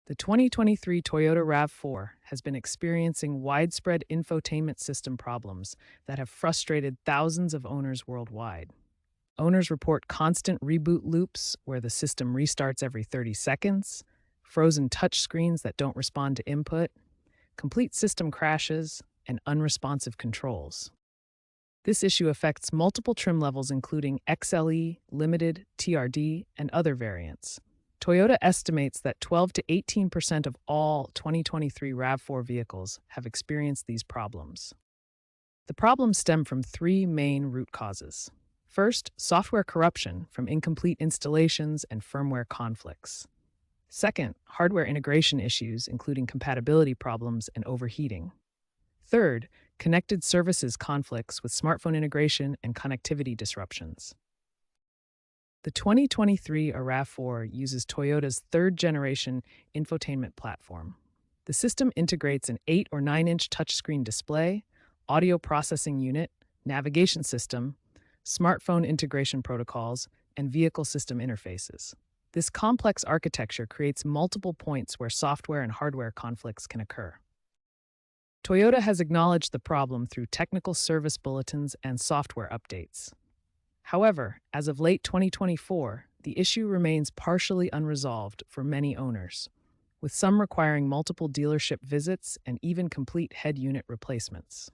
The 2023 Toyota RAV4 has been experiencing widespread infotainment system problems that have frustrated thousands of owners worldwide. Owners report constant reboot loops where the system restarts every 30 seconds, frozen touchscreens that don't respond to input, complete system crashes, and unresponsive controls. This issue affects multiple trim levels including XLE, Limited, TRD, and other variants. Toyota estimates that 12 to 18% of all 2023 RAV4 vehicles have experienced these problems. The problems stem from three main root causes. First, software corruption from incomplete installations and firmware conflicts. Second, hardware integration issues, including compatibility problems and overheating. Third, connected services conflicts with smartphone integration and connectivity disruptions. The 2023 RAV4 uses Toyota's third-generation infotainment platform. The system integrates an 8 or 9-inch touchscreen display, audio processing unit, navigation system, smartphone integration protocols, and vehicle system interfaces. This complex architecture creates multiple points where software and hardware conflicts can occur. Toyota has acknowledged the problem through technical service bulletins and software updates. However, as of late 2024, the issue remains partially unresolved for many owners, with some requiring multiple dealership visits and even complete head unit replacements.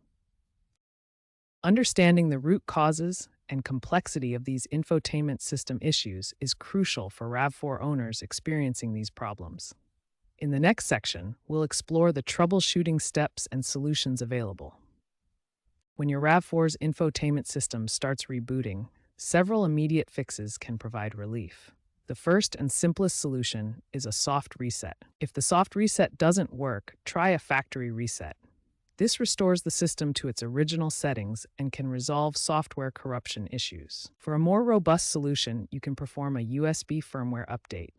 Understanding the root causes and complexity of these infotainment system issues is crucial for RAV4 owners experiencing these problems. In the next section, we'll explore the troubleshooting steps and solutions available. When your RAV4's infotainment system starts rebooting, several immediate fixes can provide relief. The first and simplest solution is a soft reset. If the soft reset doesn't work, try a factory reset. This restores the system to its original settings and can resolve software corruption issues. For a more robust solution, you can perform a USB firmware update.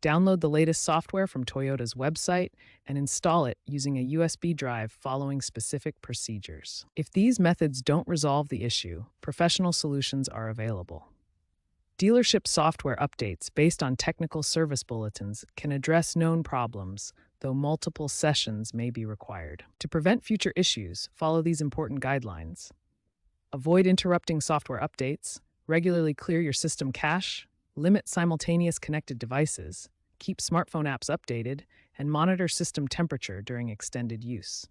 Download the latest software from Toyota's website and install it using a USB drive following specific procedures. If these methods don't resolve the issue, professional solutions are available. Dealership software updates based on technical service bulletins can address known problems, though multiple sessions may be required. To prevent future issues, follow these important guidelines. Avoid interrupting software updates, regularly clear your system cache, limit simultaneous connected devices, keep smartphone apps updated, and monitor system temperature during extended use.